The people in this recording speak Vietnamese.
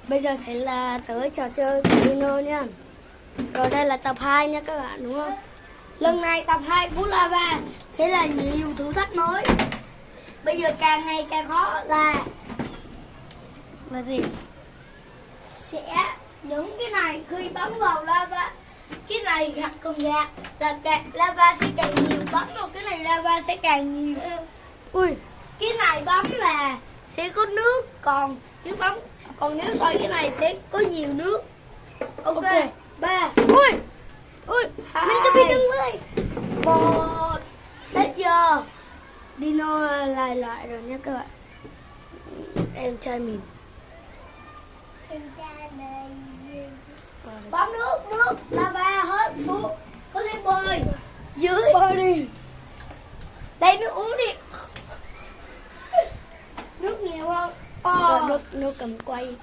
Bây giờ sẽ là tới trò chơi của Dino nha. Rồi đây là tập 2 nha các bạn, đúng không? Lần này tập 2 của Lava sẽ là nhiều thử thách mới. Bây giờ càng ngày càng khó là gì? Sẽ những cái này khi bấm vào lava, cái này gạt cùng gạt là càng lava sẽ càng nhiều, bấm vào cái này lava sẽ càng nhiều. Ui, cái này bấm là sẽ có nước, còn nếu xoay cái này sẽ có nhiều nước. Ok, 3. Ui, mình cho biết đứng với 1. Hết giờ. Dino lại loại rồi nha các bạn. Em trai mình. Bấm nước lava hết xuống, có thể bơi dưới. Bơi đi. Đây nước uống đi. Nước nhiều không? Nước cầm quay.